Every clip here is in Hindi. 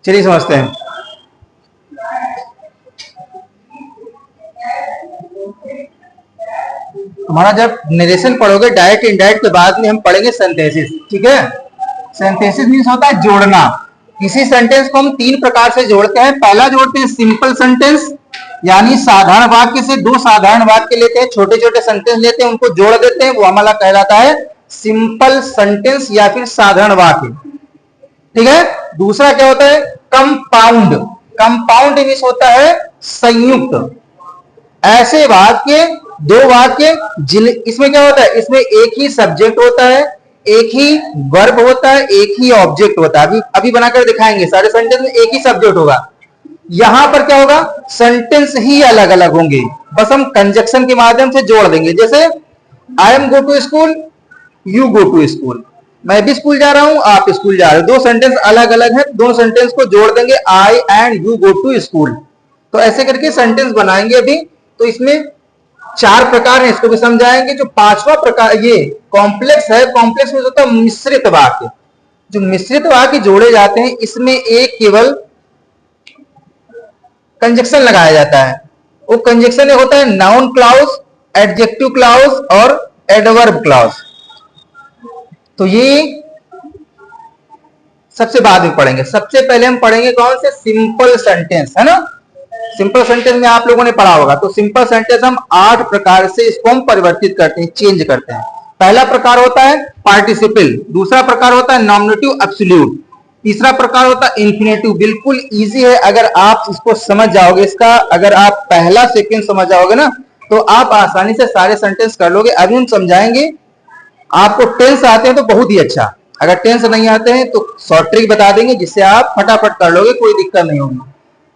चलिए समझते हैं। हमारा जब नरेशन पढ़ोगे डायरेक्ट इनडायरेक्ट के बाद में हम पढ़ेंगे सिंथेसिस, ठीक है। सिंथेसिस मीन्स होता है जोड़ना। किसी सेंटेंस को हम तीन प्रकार से जोड़ते हैं। पहला जोड़ते हैं सिंपल सेंटेंस, यानी साधारण वाक्य से दो साधारण वाक्य लेते हैं, छोटे छोटे सेंटेंस लेते हैं, उनको जोड़ देते हैं, वो हमारा कहलाता है सिंपल सेंटेंस या फिर साधारण वाक्य, ठीक है। दूसरा क्या होता है कंपाउंड। कंपाउंड मीन्स होता है संयुक्त। ऐसे वाक्य, दो वाक्य जिन, इसमें क्या होता है, इसमें एक ही सब्जेक्ट होता है, एक ही वर्ब होता है, एक ही ऑब्जेक्ट होता है। अभी अभी बनाकर दिखाएंगे, सारे सेंटेंस में एक ही सब्जेक्ट होगा। यहां पर क्या होगा, सेंटेंस ही अलग अलग होंगे, बस हम कंजक्शन के माध्यम से जोड़ देंगे। जैसे I am go to school, you go to school, मैं भी स्कूल जा रहा हूं, आप स्कूल जा रहे हो। दो सेंटेंस अलग अलग हैं, दो सेंटेंस को जोड़ देंगे, I and you go to school. तो ऐसे करके सेंटेंस बनाएंगे अभी। तो इसमें चार प्रकार है, इसको भी समझाएंगे। जो पांचवा प्रकार ये कॉम्प्लेक्स है, कॉम्प्लेक्स में होता है मिश्रित वाक्य। जो मिश्रित वाक्य जोड़े जाते हैं, इसमें एक केवल कंजक्शन लगाया जाता है। वो कंजक्शन होता है नाउन क्लाउज, एडजेक्टिव क्लाउज और एडवर्ब क्लाउज। तो ये सबसे बाद में पढ़ेंगे। सबसे पहले हम पढ़ेंगे कौन से, सिंपल सेंटेंस, है ना। सिंपल सेंटेंस में आप लोगों ने पढ़ा होगा। तो सिंपल सेंटेंस हम 8 प्रकार से इसको हम परिवर्तित करते हैं, चेंज करते हैं। पहला प्रकार होता है पार्टिसिपल, दूसरा प्रकार होता है नॉमिनेटिव एब्सोल्यूट, तीसरा प्रकार होता है इंफिनेटिव। बिल्कुल इजी है, अगर आप इसको समझ जाओगे, इसका अगर आप पहला सेकंड समझ जाओगे ना, तो आप आसानी से सारे सेंटेंस कर लोगे। अभी हम समझाएंगे। आपको टेंस आते हैं तो बहुत ही अच्छा, अगर टेंस नहीं आते हैं तो शॉर्ट ट्रिक बता देंगे, जिससे आप फटाफट कर लोगे, कोई दिक्कत नहीं होगी।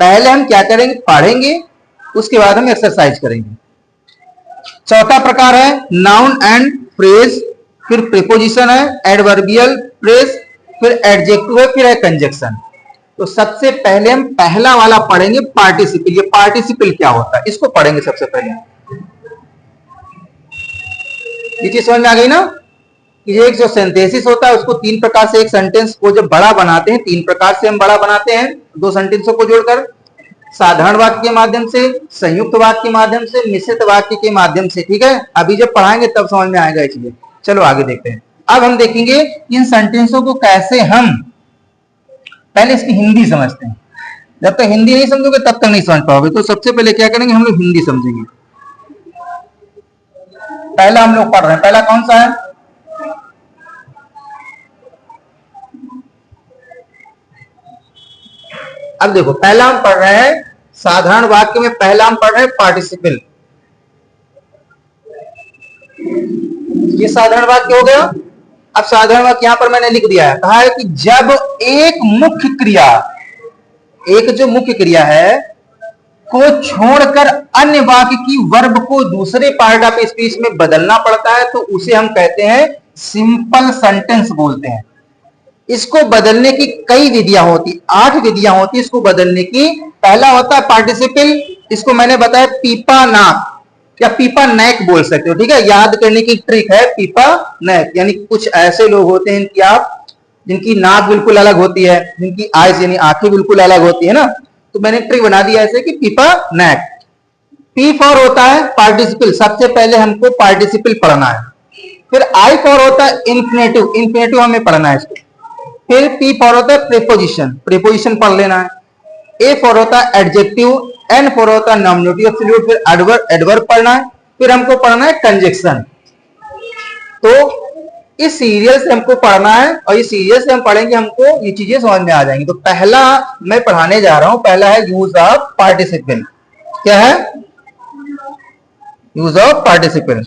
पहले हम क्या करेंगे, पढ़ेंगे, उसके बाद हम एक्सरसाइज करेंगे। चौथा प्रकार है नाउन एंड फ्रेज, फिर प्रीपोजिशन है, एडवर्बियल फ्रेज, फिर एडजेक्टिव है, फिर है कंजक्शन। तो सबसे पहले हम पहला वाला पढ़ेंगे पार्टिसिपल। ये पार्टिसिपल क्या होता है, इसको पढ़ेंगे सबसे पहले। ये चीज समझ में आ गई ना, कि एक जो सिंथेसिस होता है उसको तीन प्रकार से, एक सेंटेंस को जब बड़ा बनाते हैं, तीन प्रकार से हम बड़ा बनाते हैं, दो सेंटेंसों को जोड़कर, साधारण वाक्य के माध्यम से, संयुक्त वाक्य के माध्यम से, मिश्रित वाक्य के माध्यम से, ठीक है। अभी जब पढ़ाएंगे तब समझ में आएगा इसलिए। चलो आगे देखते हैं। अब हम देखेंगे इन सेंटेंसों को कैसे हम पहले इसकी हिंदी समझते हैं। जब तक हिंदी नहीं समझोगे तब तक नहीं समझ पाओगे। तो सबसे पहले क्या करेंगे, हम लोग हिंदी समझेंगे। पहला हम लोग पढ़ रहे हैं, पहला कौन सा है, अब देखो पहला हम पढ़ रहे हैं साधारण वाक्य में, पहला हम पढ़ रहे हैं पार्टिसिपल। ये साधारण वाक्य हो गया। अब साधारण वाक्य यहां पर मैंने लिख दिया है, कहा है कि जब एक मुख्य क्रिया, एक जो मुख्य क्रिया है को छोड़कर अन्य वाक्य की वर्ब को दूसरे पार्ट ऑफ स्पीच में बदलना पड़ता है, तो उसे हम कहते हैं सिंपल सेंटेंस बोलते हैं। इसको बदलने की कई विधियां होती, 8 विधियां होती इसको बदलने की। पहला होता है पार्टिसिपल, इसको मैंने बताया पीपा नाक या पीपा नैक बोल सकते हो, ठीक है। याद करने की ट्रिक है पीपा नैक, यानी कुछ ऐसे लोग होते हैं कि आप जिनकी नाक बिल्कुल अलग होती है, जिनकी आईज यानी आंखें बिल्कुल अलग होती है ना, तो मैंने ट्रिक बना दिया ऐसे कि पीपा नैक। पी फॉर होता है पार्टिसिपल, सबसे पहले हमको पार्टिसिपल पढ़ना है। फिर आई फॉर होता है इन्फिनेटिव, इन्फिनेटिव हमें पढ़ना है इसको। फिर पी फॉर होता है प्रीपोजिशन, प्रीपोजिशन पढ़ लेना है। ए फॉर होता है एडजेक्टिव, एन फॉर होता है नॉमिनेटिव एब्सोल्यूट, फिर एडवर्ब, एडवर्ब पढ़ना है। फिर हमको पढ़ना है कंजक्शन। तो इस सीरियल से हमको पढ़ना है, और इस सीरियल से हम पढ़ेंगे, हमको ये चीजें समझ में आ जाएंगी। तो पहला मैं पढ़ाने जा रहा हूं, पहला है यूज ऑफ पार्टिसिपल। क्या है, यूज ऑफ पार्टिसिपल।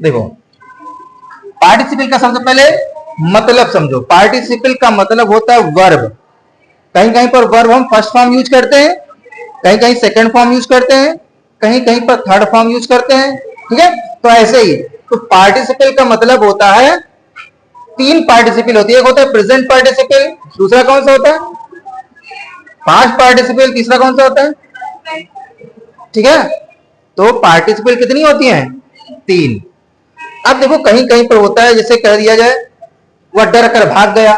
देखो पार्टिसिपल का सबसे पहले मतलब समझो। पार्टिसिपल का मतलब होता है वर्ब। कहीं कहीं पर वर्ब हम फर्स्ट फॉर्म यूज करते हैं, कहीं कहीं सेकंड फॉर्म यूज करते हैं, कहीं कहीं पर थर्ड फॉर्म यूज करते हैं, ठीक है। तो ऐसे ही तो पार्टिसिपल का मतलब होता है, 3 पार्टिसिपल होती है। एक होता है प्रेजेंट पार्टिसिपल, दूसरा कौन सा होता है पास्ट पार्टिसिपल, तीसरा कौन सा होता है, ठीक है। तो पार्टिसिपल कितनी होती हैं, 3। अब देखो कहीं कहीं पर होता है, जैसे कह दिया जाए वह डर कर भाग गया।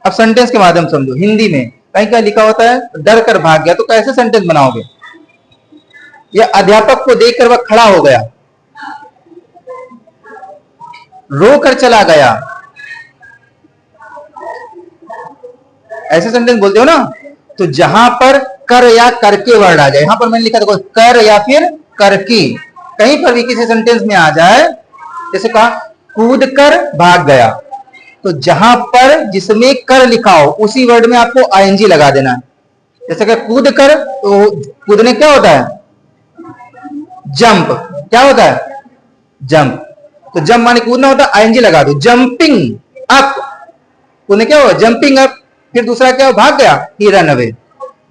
अब सेंटेंस के माध्यम समझो, हिंदी में कहीं क्या लिखा होता है, डर कर भाग गया, तो कैसे सेंटेंस बनाओगे? या अध्यापक को देखकर वह खड़ा हो गया, रो कर चला गया, ऐसे सेंटेंस बोलते हो ना। तो जहां पर कर या करके वर्ड आ जाए, यहां पर मैंने लिखा देखो कर या फिर करके, कहीं पर भी किसी सेंटेंस में आ जाए, जैसे कहा कूद कर भाग गया, तो जहां पर जिसमें कर लिखा हो उसी वर्ड में आपको आईएनजी लगा देना है। जैसे कि कूद कर, तो कूदने क्या होता है? जंप। क्या होता है? जंप। तो जंप माने कूदना होता है, आईएनजी लगा दो। जंपिंग अप, कूदने क्या हुआ? Jumping up. फिर दूसरा क्या हो? भाग गया, ही रन अवे।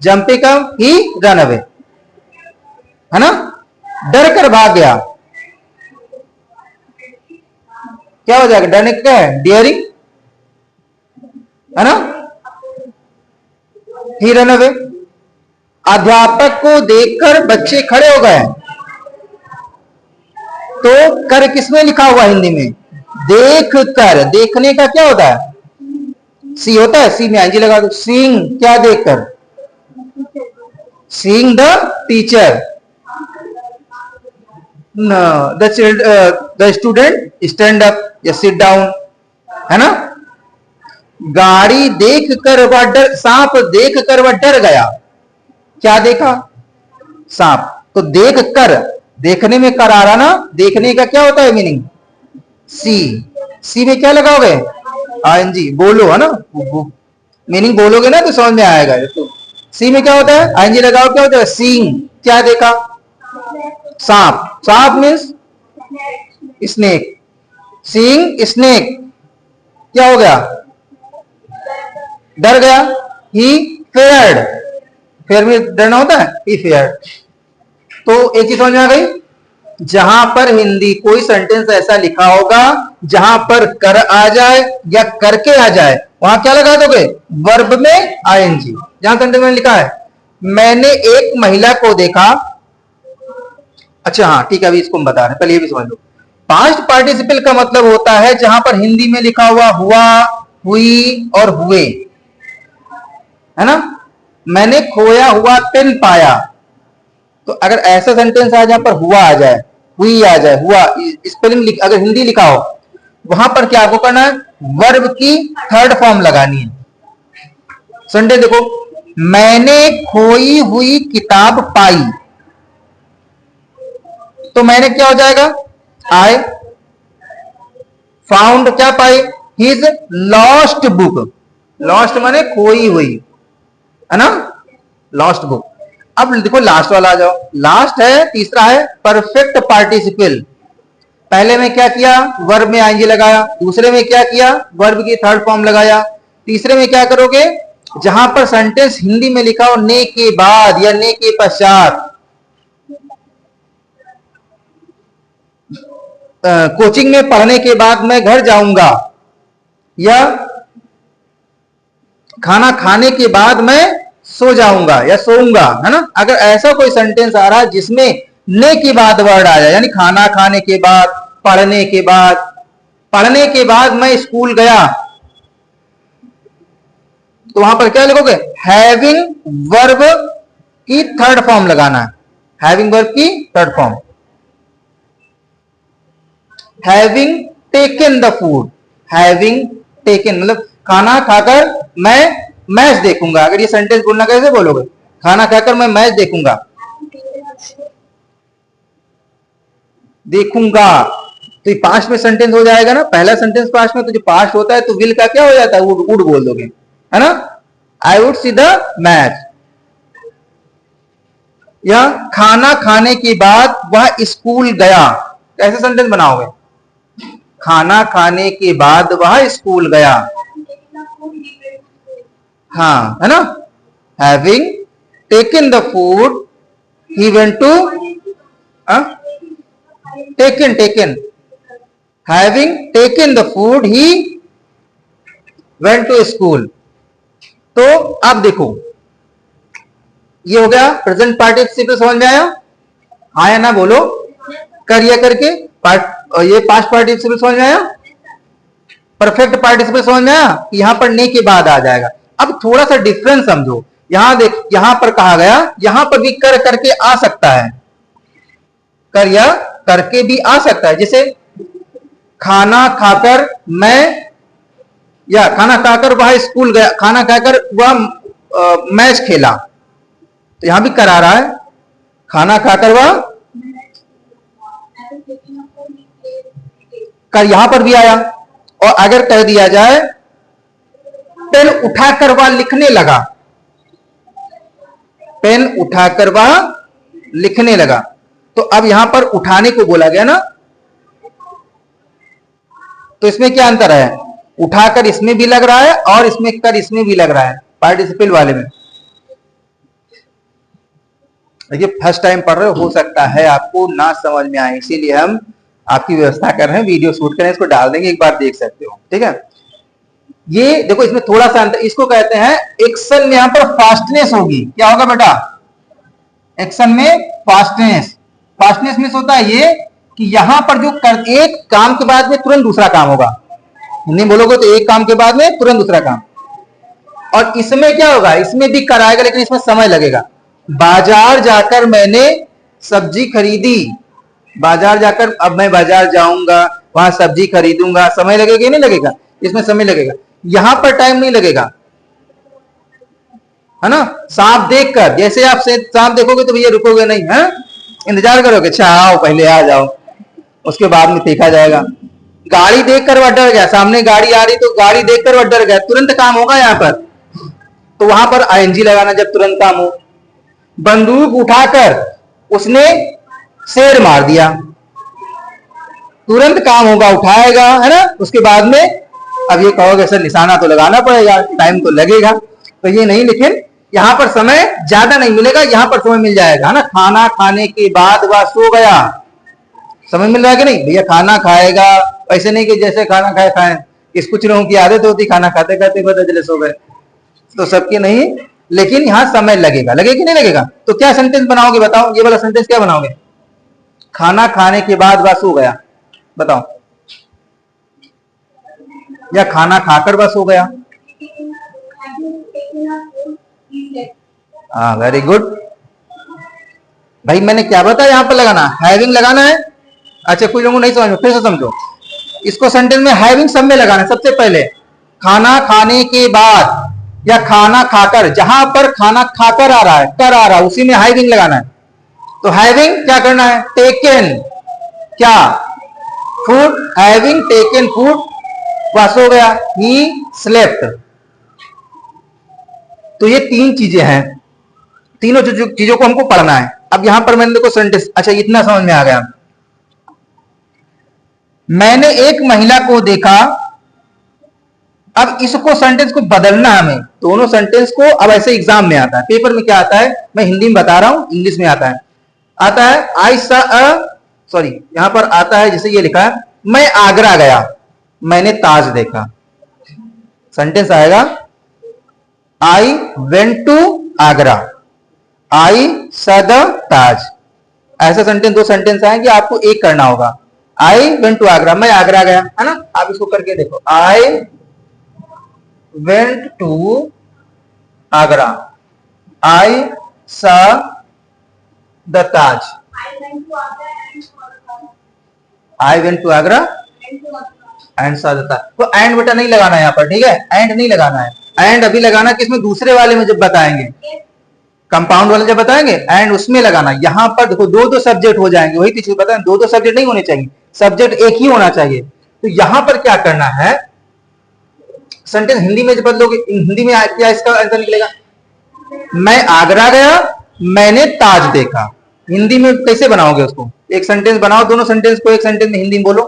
जंपिंग अप, ही रन अवे, है ना। डर कर भाग गया, क्या हो जाएगा? डरने क्या है? डियरिंग, है ना। ही रन अवे। अध्यापक को देखकर बच्चे खड़े हो गए, तो कर किसमें लिखा हुआ हिंदी में? देख कर। देखने का क्या होता है? सी होता है, सी में आईएनजी लगा दो। सीइंग, क्या देखकर? Seeing the teacher, the student stand up या सिट डाउन, है ना। गाड़ी देख कर वह डर, सांप देख कर वह डर गया, क्या देखा? सांप। तो देख कर, देखने में कर आ रहा ना, देखने का क्या होता है मीनिंग? सी। सी में क्या लगाओगे? आईएनजी। बोलो, है ना, मीनिंग बोलोगे ना तो समझ में आएगा। तो सी में क्या होता है? आईएनजी लगाओ, क्या होता है? सीइंग, क्या देखा? सांप। सांप मीन्स स्नेक। सीइंग स्नेक, क्या हो गया? डर गया। ही फेयर्ड, फेयर में डरना होता है, ही फेयर्ड। तो एक चीज समझ में आ गई, जहां पर हिंदी कोई सेंटेंस ऐसा लिखा होगा जहां पर कर आ जाए या करके आ जाए, वहां क्या लगा दोगे? वर्ब में आईएनजी। जहां सेंटेंस में लिखा है मैंने एक महिला को देखा, अच्छा हाँ ठीक है, अभी इसको हम बता रहे हैं, पहले ये भी समझ लो। पास्ट पार्टिसिपल का मतलब होता है जहां पर हिंदी में लिखा हुआ हुआ, हुई और हुए, है ना। मैंने खोया हुआ पेन पाया, तो अगर ऐसा सेंटेंस आ जहां पर हुआ आ जाए, हुई आ जाए, हुआ स्पेलिंग अगर हिंदी लिखा हो, वहां पर क्या आपको करना है? वर्ब की थर्ड फॉर्म लगानी है। सेंटेंस देखो, मैंने खोई हुई किताब पाई, तो मैंने क्या हो जाएगा? आई फाउंड, क्या पाई? His lost book. लॉस्ट माने खोई हुई, है ना, लॉस्ट बुक। अब देखो लास्ट वाला आ जाओ, लास्ट है, तीसरा है परफेक्ट पार्टिसिपल। पहले में क्या किया? वर्ब में आईएनजी लगाया। दूसरे में क्या किया? वर्ब की थर्ड फॉर्म लगाया। तीसरे में क्या करोगे? जहां पर सेंटेंस हिंदी में लिखा हो ने के बाद या ने के पश्चात, कोचिंग में पढ़ने के बाद मैं घर जाऊंगा, या खाना खाने के बाद मैं सो जाऊंगा या सोऊंगा, है ना। अगर ऐसा कोई सेंटेंस आ रहा है जिसमें ने के बाद वर्ड आ जाए, यानी खाना खाने के बाद, पढ़ने के बाद, पढ़ने के बाद मैं स्कूल गया, तो वहां पर क्या लिखोगे? हैविंग वर्ब की थर्ड फॉर्म लगाना है। हैविंग वर्ब की third form. Having taken the food, having taken मतलब खाना खाकर मैं मैच देखूंगा। अगर ये सेंटेंस बोलना कैसे बोलोगे? खाना खाकर मैं मैच देखूंगा, देखूंगा, तो ये पास्ट में सेंटेंस हो जाएगा ना। पहला सेंटेंस पास्ट में, तो जो पास्ट होता है तो विल का क्या हो जाता है? वुड बोल दोगे, है ना। I would see the match. या खाना खाने के बाद वह स्कूल गया, कैसे सेंटेंस बनाओगे? खाना खाने के बाद वह स्कूल गया, हाँ, है ना। Having taken the food he went to, taken, having taken the food he went to school. तो अब देखो, ये हो गया प्रेजेंट पार्टिसिपल, समझ में आया? हाँ या ना बोलो, करिए करके। ये पास्ट पार्टिसिपल समझ में आया? परफेक्ट पार्टिसिपल समझ में आया? यहां पर ने के बाद आ जाएगा। अब थोड़ा सा डिफरेंस समझो। यहां देख, यहां पर कहा गया, यहां पर भी कर करके आ सकता है, कर या करके भी आ सकता है। जैसे खाना खाकर मैं, या खाना खाकर वह स्कूल गया, खाना खाकर वह मैच खेला, तो यहां भी कर आ रहा है, खाना खाकर वह, कर यहां पर भी आया। और अगर कह दिया जाए पेन उठाकर वह लिखने लगा, पेन उठाकर वह लिखने लगा, तो अब यहां पर उठाने को बोला गया ना, तो इसमें क्या अंतर है? उठाकर इसमें भी लग रहा है और इसमें कर इसमें भी लग रहा है, पार्टिसिपल वाले में। देखिए फर्स्ट टाइम पढ़ रहे हो सकता है आपको ना समझ में आए, इसीलिए हम आपकी व्यवस्था कर रहे हैं, वीडियो शूट करें, इसको डाल देंगे, एक बार देख सकते हो, ठीक है। ये देखो इसमें थोड़ा सा अंतर, इसको कहते हैं एक्शन में यहां पर फास्टनेस होगी। क्या होगा बेटा? एक्शन में फास्टनेस। फास्टनेस में होता है ये कि यहां पर जो कर, एक काम के बाद में तुरंत दूसरा काम होगा, हिंदी बोलोगे तो एक काम के बाद में तुरंत दूसरा काम। और इसमें क्या होगा? इसमें भी कराएगा लेकिन इसमें समय लगेगा। बाजार जाकर मैंने सब्जी खरीदी, बाजार जाकर, अब मैं बाजार जाऊंगा, वहां सब्जी खरीदूंगा, समय लगेगा नहीं लगेगा? इसमें समय लगेगा, यहां पर टाइम नहीं लगेगा, है ना। सांप देखकर, जैसे आप सांप देखोगे तो भैया रुकोगे नहीं, है इंतजार करोगे, अच्छा आओ पहले आ जाओ, उसके बाद में देखा जाएगा। गाड़ी देखकर वह डर गया, सामने गाड़ी आ रही तो गाड़ी देखकर वह डर गया, तुरंत काम होगा यहां पर, तो वहां पर आईएनजी लगाना जब तुरंत काम हो। बंदूक उठाकर उसने शेर मार दिया, तुरंत काम होगा, उठाएगा, है ना। उसके बाद में अब ये कहोगे सर निशाना तो लगाना पड़ेगा, टाइम तो लगेगा, तो ये नहीं, लेकिन यहां पर समय ज्यादा नहीं मिलेगा, यहां पर समय मिल जाएगा, है ना। खाना खाने के बाद वह सो गया, समय मिल रहा है कि नहीं भैया? खाना खाएगा, ऐसे नहीं कि जैसे खाना खाए खाएं, इस कुछ लोगों की आदत होती खाना खाते खाते पता चले सो गए, तो सबके नहीं, लेकिन यहां समय लगेगा, लगेगा कि नहीं लगेगा? तो क्या सेंटेंस बनाओगे बताओ, ये वाला सेंटेंस क्या बनाओगे? खाना खाने के बाद वह सो गया, बताओ, या खाना खाकर वह सो गया? हाँ वेरी गुड भाई, मैंने क्या बताया यहां पर लगाना, हैविंग लगाना है। अच्छा कुछ लोगों को नहीं समझ में, फिर से समझो, इसको सेंटेंस में हैविंग सब में लगाना है। सबसे पहले खाना खाने के बाद या खाना खाकर, जहां पर खाना खाकर आ रहा है, कर आ रहा है, उसी में हैविंग लगाना है। तो हैविंग क्या करना है? टेकन, क्या? फूड, हैविंग टेकन फूड, बस हो गया, ही स्लेप्ट। तो ये तीन चीजें हैं, तीनों चीजों को हमको पढ़ना है। अब यहां पर मैंने देखो सेंटेंस, अच्छा इतना समझ में आ गया। मैंने एक महिला को देखा, अब इसको सेंटेंस को बदलना हमें, दोनों सेंटेंस को। अब ऐसे एग्जाम में आता है, पेपर में क्या आता है, मैं हिंदी में बता रहा हूं, इंग्लिश में आता है आई सा सॉरी, यहां पर आता है जैसे ये लिखा है, मैं आगरा गया, मैंने ताज देखा। सेंटेंस आएगा आई went to Agra, I saw the ताज। ऐसा सेंटेंस, दो सेंटेंस आएंगे, आपको एक करना होगा। आई वेंट टू आगरा, मैं आगरा गया, है ना। आप इसको करके देखो, I went to Agra, I saw the Taj, I went to Agra and saw the Taj. तो एंड बेटा नहीं लगाना है यहां पर, ठीक है, एंड नहीं लगाना है। एंड अभी लगाना किसमें? दूसरे वाले में जब बताएंगे, कंपाउंड वाले जब बताएंगे, एंड उसमें लगाना। यहां पर देखो दो दो सब्जेक्ट हो जाएंगे, वही चीज बताएं, दो दो सब्जेक्ट नहीं होने चाहिए, सब्जेक्ट एक ही होना चाहिए। तो यहां पर क्या करना है, सेंटेंस हिंदी में जब बदलोगे, हिंदी में क्या इसका आंसर निकलेगा? मैं आगरा गया, मैंने ताज देखा। हिंदी में कैसे बनाओगे उसको? एक सेंटेंस बनाओ, दोनों सेंटेंस को एक सेंटेंस में हिंदी में बोलो।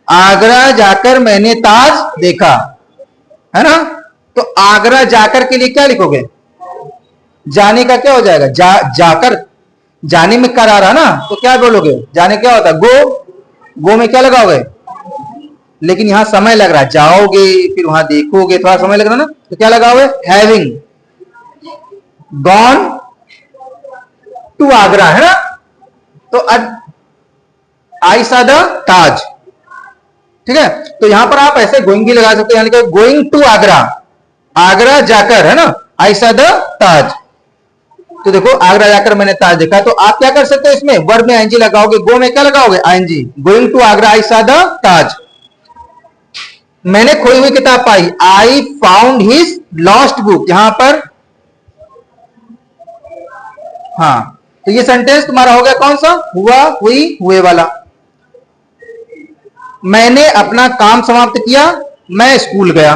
आगरा जाकर मैंने ताज देखा, है ना। तो आगरा जाकर के लिए क्या लिखोगे? जाने का क्या हो जाएगा? जाकर, जाने में कर आ रहा ना, तो क्या बोलोगे? जाने क्या होता है? गो, गो में क्या लगाओगे? लेकिन यहां समय लग रहा है, जाओगे फिर वहां देखोगे, थोड़ा समय लग रहा है ना, तो क्या लगाओगे? हैविंग गॉन टू आगरा, है ना। तो आई सा द ताज, ठीक है, तो यहां पर आप ऐसे गोइंग भी लगा सकते हैं, यानी कि गोइंग टू आगरा, आगरा जाकर, है ना, आई सा द ताज। तो देखो आगरा जाकर मैंने ताज देखा, तो आप क्या कर सकते हो, इसमें वर्ब में आईएनजी लगाओगे, गो में क्या लगाओगे, ING, going to Agra I saw the Taj. मैंने खोई हुई किताब पाई, I found his lost book, यहां पर, हाँ, तो ये सेंटेंस तुम्हारा हो गया कौन सा, हुआ, हुई, हुए वाला। मैंने अपना काम समाप्त किया, मैं स्कूल गया,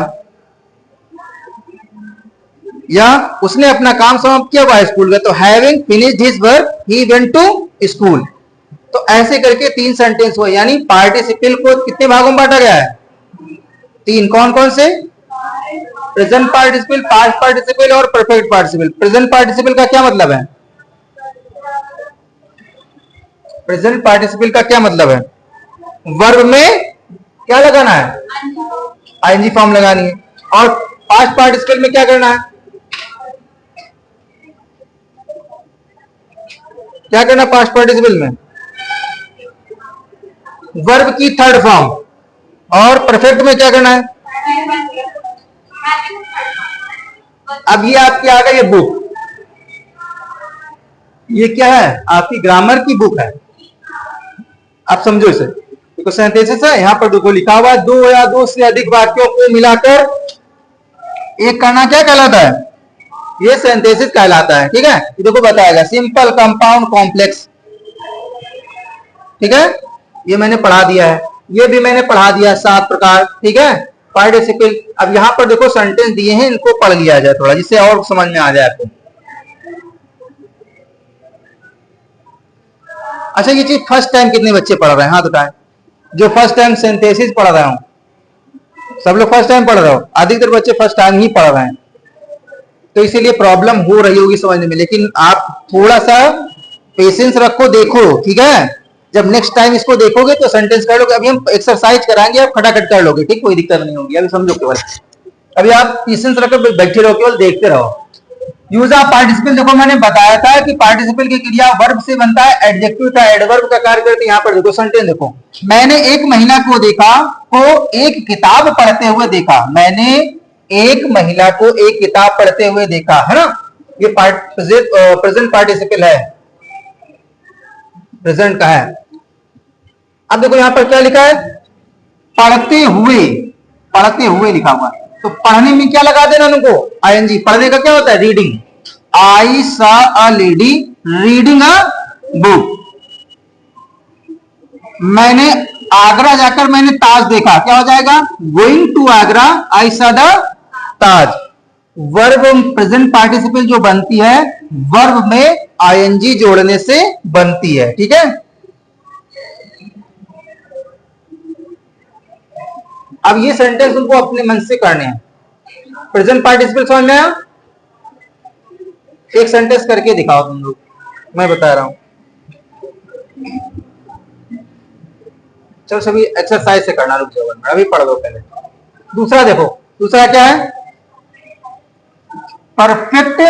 या उसने अपना काम समाप्त किया, वह स्कूल गया। तो having finished his work he went to school. तो ऐसे करके 3 सेंटेंस हुए, यानी पार्टिसिपल को कितने भागों में बांटा गया है, 3। कौन कौन से, प्रेजेंट पार्टिसिपल, पास्ट पार्टिसिपल और परफेक्ट पार्टिसिपल। प्रेजेंट पार्टिसिपल का क्या मतलब है, प्रेजेंट पार्टिसिपल का क्या मतलब है, वर्ब में क्या लगाना है, आईएनजी फॉर्म लगानी है। और पास्ट पार्टिसिपल में क्या करना है, क्या करना पास्ट पार्टिसिपल में, वर्ब की थर्ड फॉर्म। और परफेक्ट में क्या करना है, अब ये आपकी आ गई ये बुक, ये क्या है, आपकी ग्रामर की बुक है, आप समझो इसे। देखो सेंटेंसेस है, यहां पर देखो लिखा हुआ है, 2 या 2 से अधिक वाक्यों को मिलाकर एक करना क्या कहलाता है, ये सेंटेंसेस कहलाता है। ठीक है, ये देखो बताएगा, सिंपल, कंपाउंड, कॉम्प्लेक्स। ठीक है, ये मैंने पढ़ा दिया है, ये भी मैंने पढ़ा दिया 7 प्रकार। ठीक है, पार्टिसिपल। अब यहां पर देखो सेंटेंस दिए हैं, इनको पढ़ लिया जाए थोड़ा, जिससे और समझ में आ जाए आपको। अच्छा, ये चीज फर्स्ट टाइम कितने बच्चे पढ़ रहे हैं, हाथ उठाएं, जो फर्स्ट टाइम सिंथेसिस पढ़ रहे हो। सब लोग फर्स्ट टाइम पढ़ रहे हो, अधिकतर बच्चे फर्स्ट टाइम ही पढ़ रहे हैं, तो इसीलिए प्रॉब्लम हो रही होगी समझने में। लेकिन आप थोड़ा सा पेशेंस रखो, देखो। ठीक है, जब नेक्स्ट टाइम इसको देखोगे तो सेंटेंस कर लोगे। अभी हम एक्सरसाइज कराएंगे, आप खटाखट कर लोगे, ठीक, कोई दिक्कत नहीं होगी। अभी समझो केवल, अभी आप पेशेंस रखकर बैठे रहो, केवल देखते रहो। यूज ऑफ पार्टिसिपल, देखो मैंने बताया था कि पार्टिसिपल की क्रिया वर्ब से बनता है, एडजेक्टिव का एडवर्ब का कार्य करते हैं। यहाँ पर देखो सेंटेंस देखो, मैंने एक महिला को देखा, को एक किताब पढ़ते हुए देखा। मैंने एक महिला को एक किताब पढ़ते हुए देखा, है ना, ये प्रेजेंट पार्टिसिपल है, प्रेजेंट का है। अब देखो यहां पर क्या लिखा है, पढ़ते हुए, पढ़ते हुए लिखा हुआ है, तो पढ़ने में क्या लगा देना उनको, आईएनजी। पढ़ने का क्या होता है, रीडिंग। आई सा a lady reading a book. मैंने आगरा जाकर मैंने ताज देखा, क्या हो जाएगा, going to Agra I saw the Taj. Verb present participle जो बनती है, वर्ब में आईएनजी जोड़ने से बनती है। ठीक है, अब ये सेंटेंस उनको अपने मन से करने हैं। प्रेजेंट पार्टिसिपल समझ में आया, एक सेंटेंस करके दिखाओ तुम लोग, मैं बता रहा हूं। चलो सभी एक्सरसाइज से करना, रुक जाओ, अभी पढ़ दो पहले। दूसरा देखो, दूसरा क्या है, परफेक्ट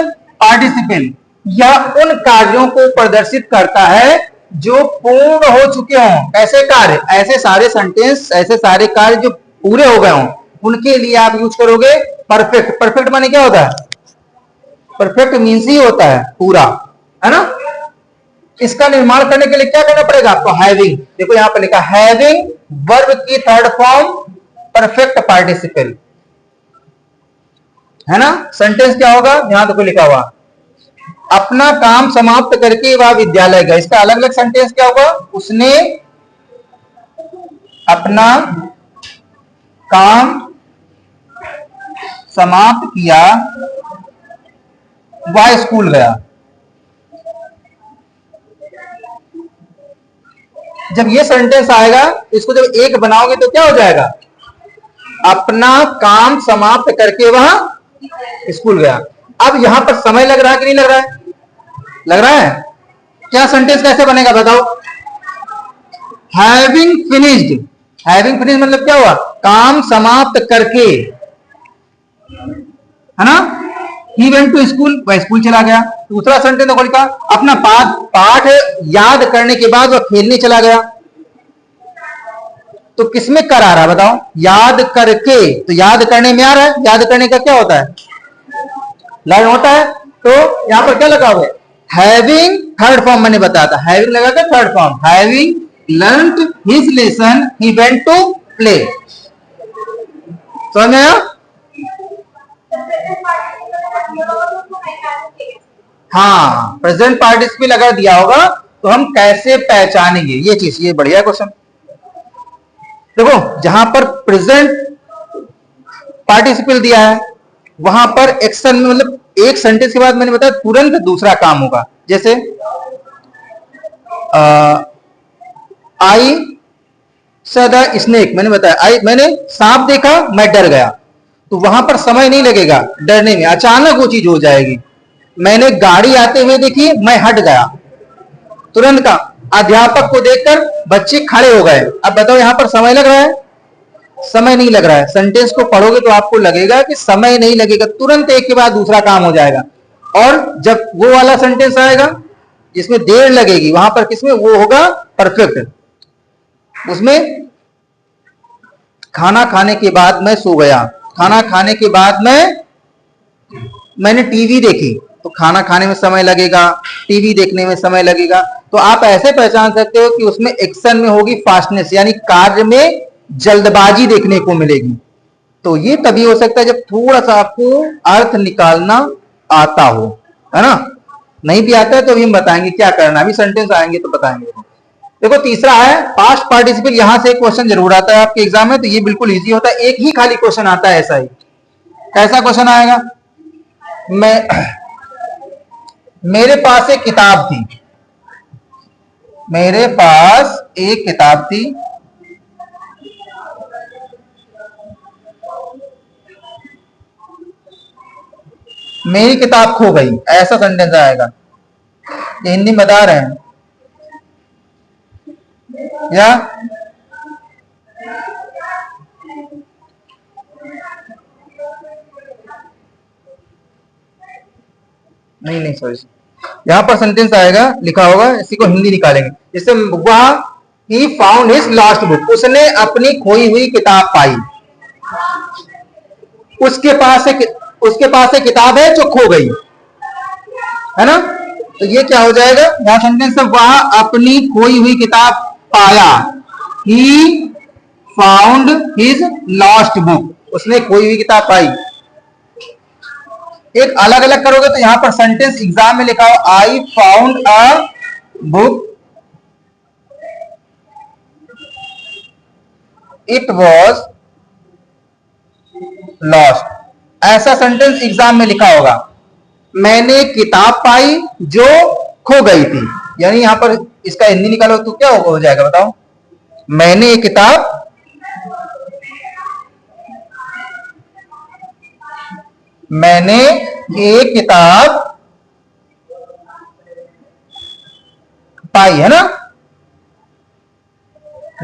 पार्टिसिपल। यह उन कार्यों को प्रदर्शित करता है जो पूर्ण हो चुके हों। ऐसे कार्य, ऐसे सारे सेंटेंस, ऐसे सारे कार्य जो पूरे हो गए हों, उनके लिए आप यूज करोगे परफेक्ट। परफेक्ट माने क्या होता है, परफेक्ट मीन्स ही होता है पूरा, है ना। इसका निर्माण करने के लिए क्या करना पड़ेगा आपको, हैविंग। देखो यहां पर लिखा हैविंग, वर्ब की थर्ड फॉर्म परफेक्ट पार्टिसिपल, है ना। सेंटेंस क्या होगा, यहां देखो लिखा हुआ, अपना काम समाप्त करके वह विद्यालय गया। इसका अलग अलग सेंटेंस क्या होगा, उसने अपना काम समाप्त किया, वह स्कूल गया। जब ये सेंटेंस आएगा, इसको जब एक बनाओगे तो क्या हो जाएगा, अपना काम समाप्त करके वह स्कूल गया। अब यहां पर समय लग रहा है कि नहीं लग रहा है, लग रहा है। क्या सेंटेंस कैसे बनेगा बताओ, हैविंग फिनिश्ड। हैविंग फिनिश्ड मतलब क्या हुआ, काम समाप्त करके, है ना। ही वेंट टू स्कूल, वह स्कूल चला गया। दूसरा सेंटेंस देखो लिखा, अपना पाठ याद करने के बाद वह खेलने चला गया। तो किसमें कर आ रहा है बताओ? याद करके, तो याद करने में आ रहा है। याद करने का क्या होता है? लर्न होता है। तो यहां पर क्या लगा हुआ है? हैविंग, थर्ड फॉर्म मैंने बताया था, हैविंग लगा के third form, having learned his lesson he went to play. समझ में आया? हाँ, प्रेजेंट पार्टिसिपल अगर दिया होगा तो हम कैसे पहचानेंगे ये चीज? ये बढ़िया क्वेश्चन। देखो जहां पर प्रेजेंट पार्टिसिपल दिया है वहां पर एक्शन में, मतलब एक सेंटेंस के बाद मैंने बताया तुरंत दूसरा काम होगा। जैसे आई स द स्नेक, मैंने बताया मैंने सांप देखा, मैं डर गया, तो वहां पर समय नहीं लगेगा डरने में, अचानक वो चीज हो जाएगी। मैंने गाड़ी आते हुए देखी, मैं हट गया, तुरंत का। अध्यापक को देखकर बच्चे खड़े हो गए। अब बताओ यहां पर समय लग रहा है? समय नहीं लग रहा है। सेंटेंस को पढ़ोगे तो आपको लगेगा कि समय नहीं लगेगा, तुरंत एक के बाद दूसरा काम हो जाएगा। और जब वो वाला सेंटेंस आएगा जिसमें देर लगेगी, वहां पर किसमें वो होगा? परफेक्ट। उसमें खाना खाने के बाद मैं सो गया, खाना खाने के बाद मैंने टीवी देखी, तो खाना खाने में समय लगेगा, टीवी देखने में समय लगेगा। तो आप ऐसे पहचान सकते हो कि उसमें एक्शन में होगी फास्टनेस, यानी कार्य में जल्दबाजी देखने को मिलेगी। तो ये तभी हो सकता है जब थोड़ा सा आपको अर्थ निकालना आता हो, है ना? नहीं भी आता है तो भी हम बताएंगे क्या करना, अभी सेंटेंस आएंगे तो बताएंगे। देखो तीसरा है पास्ट पार्टिसिपल। यहां से एक क्वेश्चन जरूर आता है आपके एग्जाम में, तो ये बिल्कुल इजी होता है, एक ही खाली क्वेश्चन आता है ऐसा ही। कैसा क्वेश्चन आएगा? मेरे पास एक किताब थी, मेरे पास एक किताब थी, मेरी किताब खो गई, ऐसा सेंटेंस आएगा। ये हिंदी में बता रहे हैं या नहीं? नहीं सॉरी, यहां पर सेंटेंस आएगा, लिखा होगा, इसी को हिंदी निकालेंगे। जैसे वह he found his lost book, उसने अपनी खोई हुई किताब पाई। उसके पास एक किताब है जो खो गई, है ना? तो ये क्या हो जाएगा? यहां सेंटेंस में वह अपनी खोई हुई किताब पाया, he found his lost book, उसने खोई हुई किताब पाई। एक अलग अलग करोगे तो यहां पर सेंटेंस एग्जाम में लिखा हो, I found a book, it was lost. ऐसा सेंटेंस एग्जाम में लिखा होगा। मैंने किताब पाई जो खो गई थी, यानी यहां पर इसका हिंदी निकालो तो क्या हो जाएगा बताओ? मैंने एक किताब मैंने एक किताब पाई, है ना?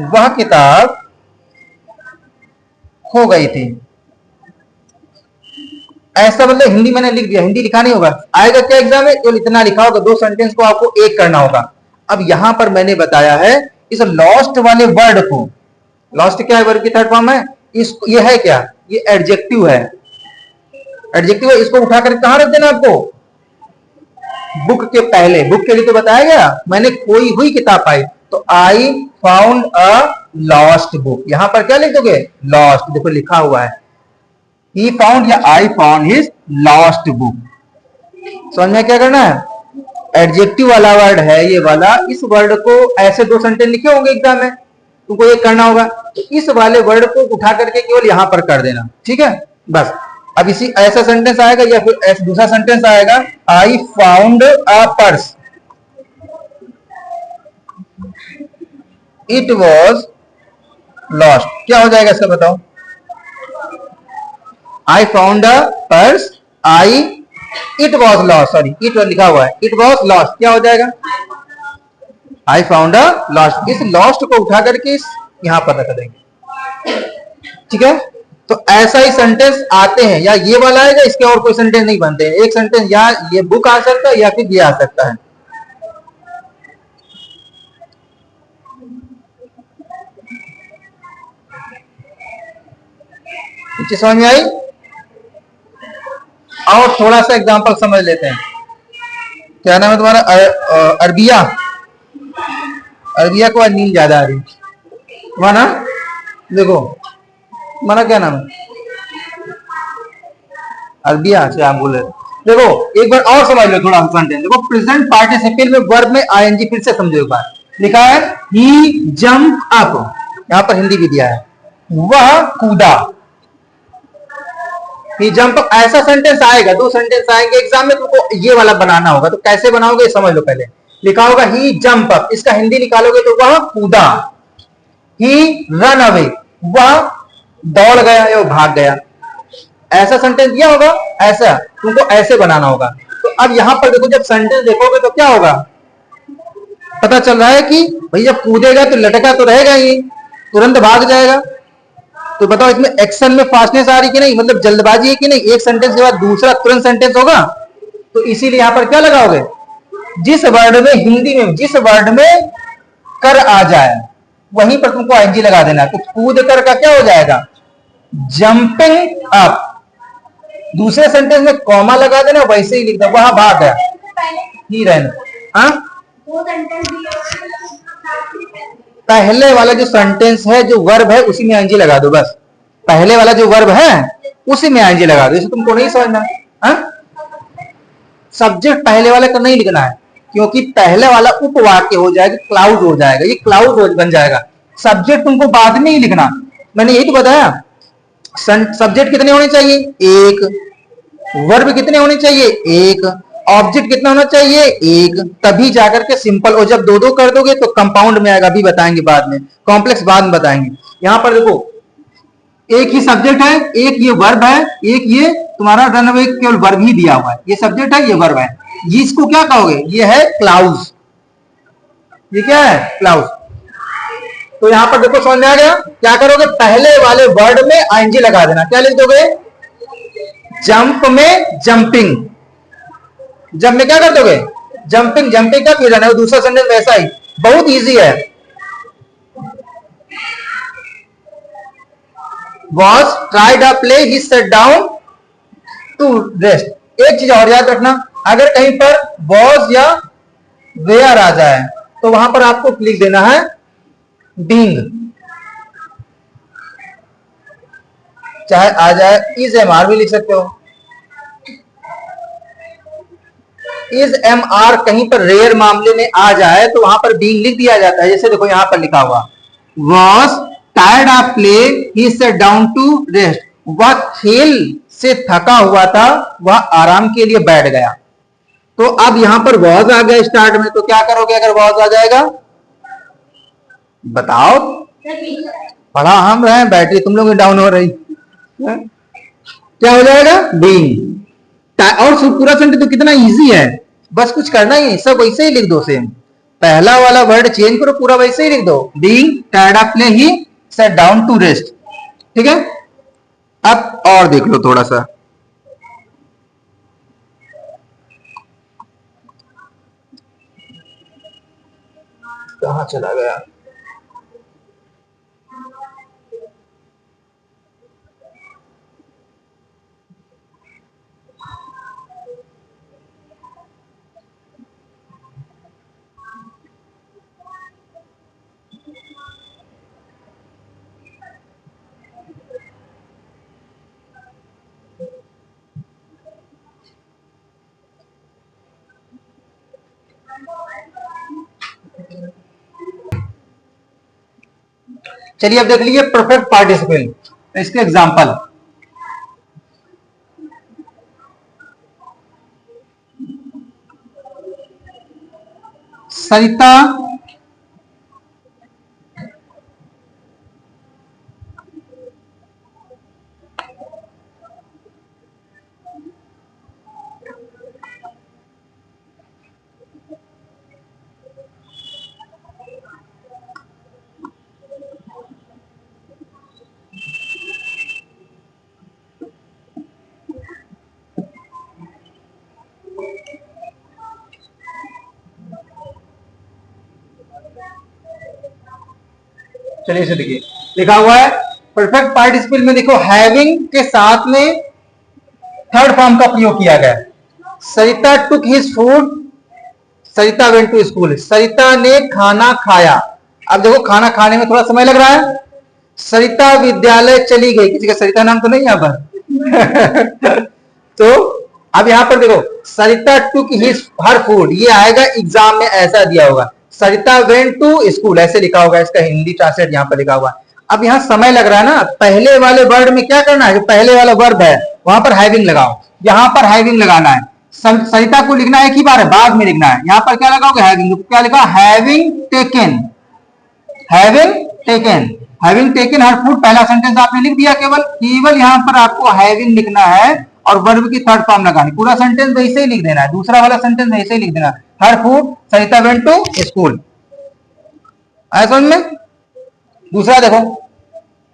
वह किताब खो गई थी। ऐसा मतलब हिंदी मैंने लिख दिया, हिंदी लिखा नहीं होगा। आएगा क्या एग्जाम में? केवल इतना लिखा होगा, दो सेंटेंस को आपको एक करना होगा। अब यहां पर मैंने बताया है इस लॉस्ट वाले वर्ड को, लॉस्ट क्या है? वर्ड की थर्ड फॉर्म है। ये है क्या? ये एडजेक्टिव है, एडजेक्टिव है। इसको उठा कर कहां रख देना आपको? बुक के पहले। बुक के लिए तो बताया गया मैंने खोई हुई किताब पाई, तो I found a lost book, यहां पर क्या लिख दोगे? लॉस्ट। देखो लिखा हुआ है ही फाउंड या आई फाउंड हिज लॉस्ट बुक। समझ में क्या करना है? एडजेक्टिव वाला वर्ड है ये वाला, इस वर्ड को ऐसे दो सेंटेंस लिखे होंगे एग्जाम में, तुमको ये करना होगा। तो इस वाले वर्ड को उठा करके केवल यहां पर कर देना, ठीक है? बस। अब इसी ऐसा सेंटेंस आएगा या फिर ऐसा दूसरा सेंटेंस आएगा, I found a purse, it was lost. क्या हो जाएगा इसका बताओ? I found a purse, it was lost, sorry it लिखा हुआ है, इट वॉज लॉस्ट। क्या हो जाएगा? I found a lost. इस लॉस्ट को उठा करके यहां पर रख देंगे, ठीक है? तो ऐसा ही सेंटेंस आते हैं, या ये वाला आएगा, इसके और कोई सेंटेंस नहीं बनते हैं। एक सेंटेंस या ये बुक आ सकता है या फिर ये आ सकता है। चीज समझ में आई? और थोड़ा सा एग्जांपल समझ लेते हैं। क्या नाम है तुम्हारा? अरबिया। अरबिया को आज नींद ज्यादा आ रही माना। देखो माना क्या नाम है? अरबिया। अच्छा आप बोले। देखो एक बार और समझ लो थोड़ा सेंटेंस। देखो प्रेजेंट पार्टिसिपल में वर्ब में आईएनजी, फिर से समझो एक बार। लिखा है ही जंप अप, यहां पर हिंदी भी दिया है, वह कूदा। ही जंप अप ऐसा सेंटेंस आएगा, दो सेंटेंस आएंगे एग्जाम में, तुमको ये वाला बनाना होगा। तो कैसे बनाओगे समझ लो पहले। लिखा होगा ही जंप अप, इसका हिंदी निकालोगे तो वह कूदा। ही रन अवे, वह दौड़ गया या भाग गया। ऐसा सेंटेंस दिया होगा, ऐसा तुमको ऐसे बनाना होगा। तो अब यहां पर देखो, जब सेंटेंस देखोगे तो क्या होगा, पता चल रहा है कि भाई जब कूदेगा तो लटका तो रहेगा ही, तुरंत भाग जाएगा। तो बताओ इसमें एक्शन में फास्टनेस आ रही कि नहीं, मतलब जल्दबाजी है कि नहीं। एक सेंटेंस के बाद दूसरा तुरंत सेंटेंस होगा। तो इसीलिए यहां पर क्या लगाओगे, जिस वर्ड में हिंदी में जिस वर्ड में कर आ जाए वहीं पर तुमको आईएनजी लगा देना। तो कूद कर का क्या हो जाएगा, जंपिंग अप। दूसरे सेंटेंस में कॉमा लगा देना, वैसे ही लिख दो वहां भाग गया ही रहना। हाँ पहले वाला जो सेंटेंस है, जो वर्ब है, उसी में आईएनजी लगा दो बस। पहले वाला जो वर्ब है उसी में आईएनजी लगा दो। इसे तुमको नहीं समझना। हाँ सब्जेक्ट पहले वाले का नहीं लिखना है, क्योंकि पहले वाला उपवाक्य हो जाएगा, क्लाउड हो जाएगा, ये क्लाउड बन जाएगा। सब्जेक्ट तुमको बाद में ही लिखना। मैंने यही तो बताया। सब्जेक्ट कितने होने चाहिए, एक। वर्ब कितने होने चाहिए, एक। ऑब्जेक्ट कितना होना चाहिए, एक। तभी जाकर के सिंपल। और जब दो दो कर दोगे तो कंपाउंड में आएगा, अभी बताएंगे बाद में, कॉम्प्लेक्स बाद में बताएंगे। यहां पर देखो एक ही सब्जेक्ट है, एक ये वर्ब है, एक ये तुम्हारा रन अवे केवल वर्ब ही दिया हुआ है। ये सब्जेक्ट है, ये वर्ब है। इसको क्या कहोगे, ये है क्लाउज। ये क्या है, क्लाउज। तो यहां पर देखो समझ में आ गया। क्या करोगे, पहले वाले वर्ड में आईएनजी लगा देना। क्या लिख दोगे, जंप में जंपिंग। जंप में क्या कर दोगे, जंपिंग। जंपिंग का फिर है दूसरा सेंटेंस वैसा ही, बहुत इजी है। was tried a play he sat down to rest। एक चीज और याद रखना, अगर कहीं पर was या where आ जाए तो वहां पर आपको लिख देना है being। चाहे आ जाए is mr भी लिख सकते हो। इज एम आर कहीं पर रेयर मामले में आ जाए तो वहां पर बीइंग लिख दिया जाता है। जैसे देखो यहां पर लिखा हुआ was tired of play he sat down to rest. वह खेल से थका हुआ था, वह आराम के लिए बैठ गया। तो अब यहां पर वॉज आ गया स्टार्ट में, तो क्या करोगे अगर वॉज आ जाएगा, बताओ। पढ़ा हम रहे, बैटरी तुम लोग डाउन हो रही, क्या हो जाएगा, बीइंग। और पूरा सेंटेंस तो कितना इजी है, बस कुछ करना ही, सब वैसे ही लिख दो सेम। पहला वाला वर्ड चेंज करो, पूरा वैसे ही लिख दो, being tired of play he sat down to rest. ठीक है, अब और देख लो थोड़ा सा। कहां चला गया, चलिए अब देख लीजिए परफेक्ट पार्टिसिपल। इसके एग्जांपल, सरिता चलिए इसे देखिए, लिखा हुआ है परफेक्ट पार्टिसिपल में देखो हैविंग के साथ में थर्ड फॉर्म का प्रयोग किया गया। Sarita took his food, Sarita went to school, Sarita ने खाना खाया। अब देखो खाना खाने में थोड़ा समय लग रहा है। सरिता विद्यालय चली गई, किसी का सरिता नाम तो नहीं यहाँ पर तो अब यहां पर देखो सरिता टुक हिज हर फूड, ये आएगा एग्जाम में ऐसा दिया होगा। सरिता वेंट टू स्कूल ऐसे लिखा होगा, इसका हिंदी ट्रांसलेट यहाँ पर लिखा हुआ। अब यहाँ समय लग रहा है ना, पहले वाले वर्ड में क्या करना है, जो पहले वाला वर्ब है वहां पर हैविंग लगाओ, यहां पर हैविंग लगाना है। सरिता को लिखना है एक ही बार है, बाद में लिखना है। यहां पर क्या लगाओगे, हैविंग। क्या लिखा, having taken, having taken, having taken हर फूड, पहला सेंटेंस आपने लिख दिया। केवल यहां पर आपको हैविंग लिखना है और वर्ब की थर्ड फॉर्म लगानी। पूरा सेंटेंस वैसे ही लिख देना है, दूसरा वाला सेंटेंस वैसे ही लिख देना, her food Sarita went to school. आया समझ में। दूसरा देखो,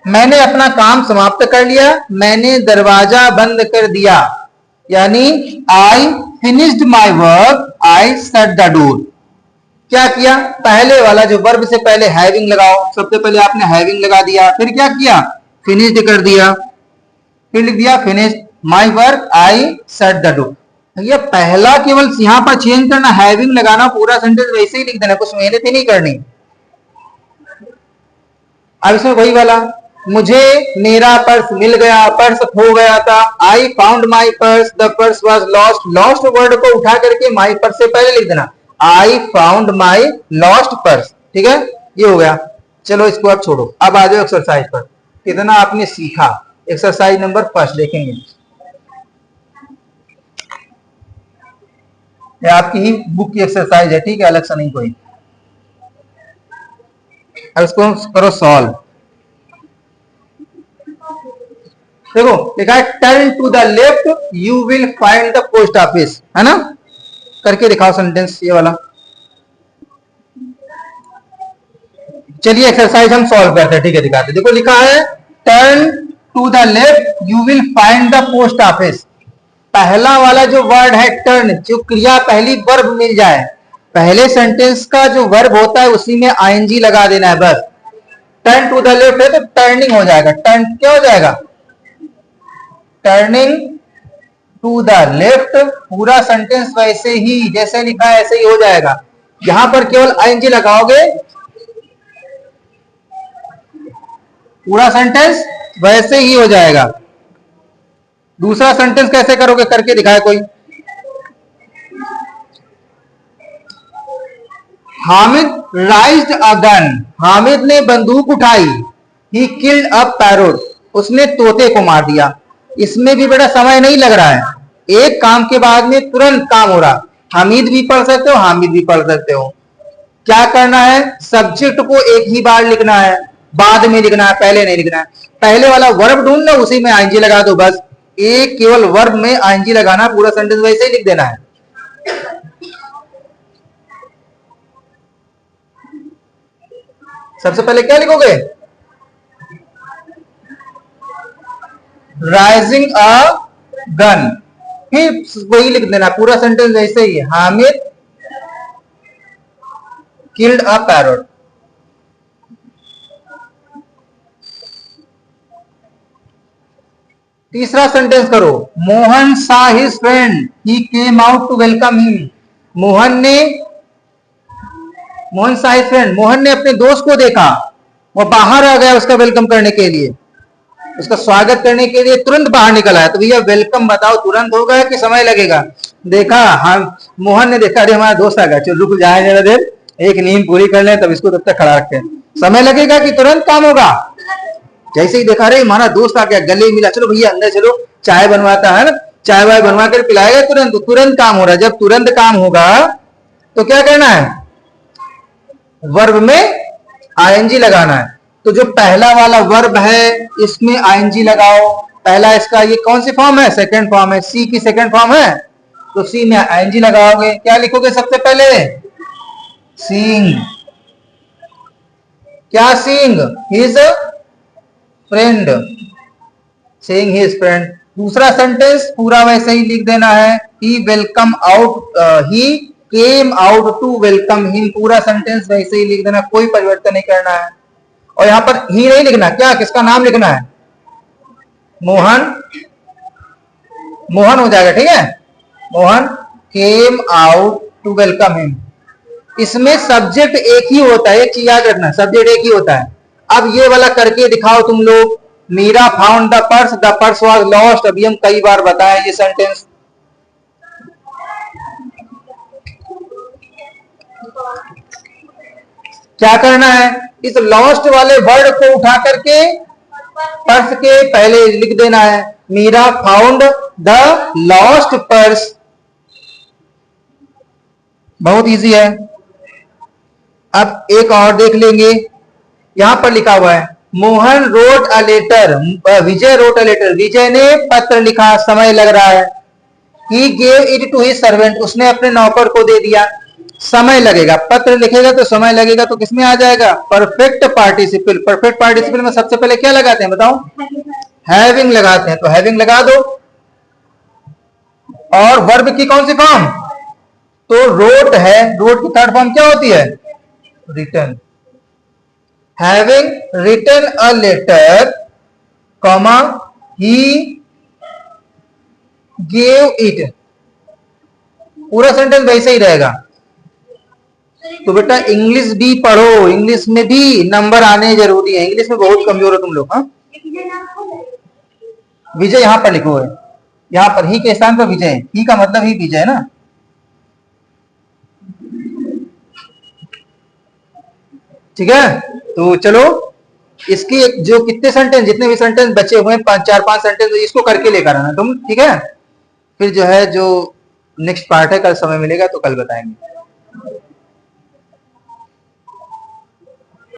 मैंने अपना काम समाप्त कर लिया, मैंने दरवाजा बंद कर दिया, यानी I finished my work, I shut the door. क्या किया, पहले वाला जो वर्ब से पहले हैविंग लगाओ, सबसे पहले आपने हैविंग लगा दिया, फिर क्या किया, फिनिश्ड कर दिया, फिर लिख दिया finished my work, I shut the door. ये पहला केवल यहां पर चेंज करना, हैविंग लगाना, पूरा सेंटेंस वैसे ही लिख देना, कुछ मेहनत ही नहीं करनी। अब इसमें वही वाला, मुझे मेरा पर्स मिल गया, पर्स खो गया था, I found my purse, the purse was lost. Lost word को उठा करके माई पर्स से पहले लिख देना, I found my lost purse. ठीक है, ये हो गया। चलो इसको अब छोड़ो, अब आ जाओ एक्सरसाइज पर। कितना आपने सीखा, एक्सरसाइज नंबर फर्स्ट देखेंगे। ये आपकी ही बुक की एक्सरसाइज है, ठीक है, अलग सा नहीं कोई। अब इसको करो सॉल्व। देखो लिखा है turn to the left you will find the post office, है ना। करके दिखाओ सेंटेंस ये वाला। चलिए एक्सरसाइज हम सॉल्व करते हैं, ठीक है, दिखाते। देखो लिखा है turn to the left you will find the post office. पहला वाला जो वर्ड है टर्न, जो क्रिया पहली वर्ब मिल जाए, पहले सेंटेंस का जो वर्ब होता है उसी में आईएनजी लगा देना है बस। टर्न टू द लेफ्ट है तो टर्निंग हो जाएगा, टर्न क्या हो जाएगा, टर्निंग टू द लेफ्ट। पूरा सेंटेंस वैसे ही जैसे लिखा है ऐसे ही हो जाएगा। यहां पर केवल आईएनजी लगाओगे, पूरा सेंटेंस वैसे ही हो जाएगा। दूसरा सेंटेंस कैसे करोगे, करके दिखाए कोई। हामिद राइज्ड अ गन, हामिद ने बंदूक उठाई। ही किल्ड अ पैरोट, उसने तोते को मार दिया। इसमें भी बड़ा समय नहीं लग रहा है, एक काम के बाद में तुरंत काम हो रहा। हामिद भी पढ़ सकते हो, हामिद भी पढ़ सकते हो। क्या करना है, सब्जेक्ट को एक ही बार लिखना है, बाद में लिखना है, पहले नहीं लिखना है। पहले वाला वर्ब ढूंढ लो, उसी में आईएनजी लगा दो बस। एक केवल वर्ब में आईएनजी लगाना, पूरा सेंटेंस वैसे ही लिख देना है। सबसे पहले क्या लिखोगे, राइजिंग अ गन, फिर वही लिख देना, पूरा सेंटेंस ऐसे ही है, हामिद किल्ड अ पैरोट। तीसरा सेंटेंस करो, Mohan saw his friend, he came out to welcome him. Mohan saw his friend, Mohan ने अपने दोस्त को देखा, वो बाहर आ गया उसका वेलकम करने के लिए, उसका स्वागत करने के लिए तुरंत बाहर निकल आया। तो भैया वेलकम बताओ, तुरंत होगा कि समय लगेगा। देखा, हम मोहन ने देखा, अरे हमारा दोस्त आ गया, चलो रुक जाए जरा देर, एक नींद पूरी कर लें, तब इसको तब तक खड़ा रखते हैं। समय लगेगा कि तुरंत काम होगा। जैसे ही देखा, अरे हमारा दोस्त आ गया, गले मिला, चलो भैया अंदर चलो, चाय बनवाता है ना, चाय वाय बनवा कर पिलाएगा, तुरंत तुरंत काम हो रहा है। जब तुरंत काम होगा तो क्या करना है, वर्ब में आईएनजी लगाना है। तो जो पहला वाला वर्ब है इसमें आईएनजी लगाओ। पहला इसका ये कौन सी फॉर्म है, सेकंड फॉर्म है, सी की सेकंड फॉर्म है, तो सी में आईएनजी लगाओगे। क्या लिखोगे सबसे पहले, सीइंग। क्या seeing, his friend, seeing his friend. दूसरा सेंटेंस पूरा वैसे ही लिख देना है, he welcome out, he came out to welcome him. पूरा सेंटेंस वैसे ही लिख देना, कोई परिवर्तन नहीं करना है। और यहां पर ही नहीं लिखना, क्या किसका नाम लिखना है? मोहन, मोहन हो जाएगा, ठीक है। Mohan came out to welcome him. इसमें सब्जेक्ट एक ही होता है, एक चीज याद रखना, सब्जेक्ट एक ही होता है। अब ये वाला करके दिखाओ तुम लोग। Meera found the purse was lost. अभी हम कई बार बताएं ये सेंटेंस। क्या करना है, इस लॉस्ट वाले वर्ड को उठा करके पर्स के पहले लिख देना है, Meera found the lost purse. बहुत इजी है। अब एक और देख लेंगे, यहां पर लिखा हुआ है Mohan wrote a letter, Vijay wrote a letter. Vijay ने पत्र लिखा, समय लग रहा है। He gave it to his servant, उसने अपने नौकर को दे दिया, समय लगेगा। पत्र लिखेगा तो समय लगेगा, तो किसमें आ जाएगा? Perfect participle. परफेक्ट पार्टिसिपल में सबसे पहले क्या लगाते हैं बताओ? हैविंग लगाते हैं, तो हैविंग लगा दो। और वर्ब की कौन सी फॉर्म? तो रोट है, रोट की थर्ड फॉर्म क्या होती है? Written. Having written a letter, comma he gave it. पूरा सेंटेंस वैसे ही रहेगा। तो बेटा इंग्लिश भी पढ़ो, इंग्लिश में भी नंबर आने जरूरी है। इंग्लिश में बहुत कमजोर हो तुम लोग। हाँ, विजय यहां पर लिखो है, यहां पर ही के स्थान पर विजय। ही का मतलब ही विजय है ना। ठीक है, तो चलो इसकी जो कितने सेंटेंस, जितने भी सेंटेंस बचे हुए हैं, 4-5 सेंटेंस, इसको करके लेकर आना तुम, ठीक है। फिर जो है जो नेक्स्ट पार्ट है, कल समय मिलेगा तो कल बताएंगे।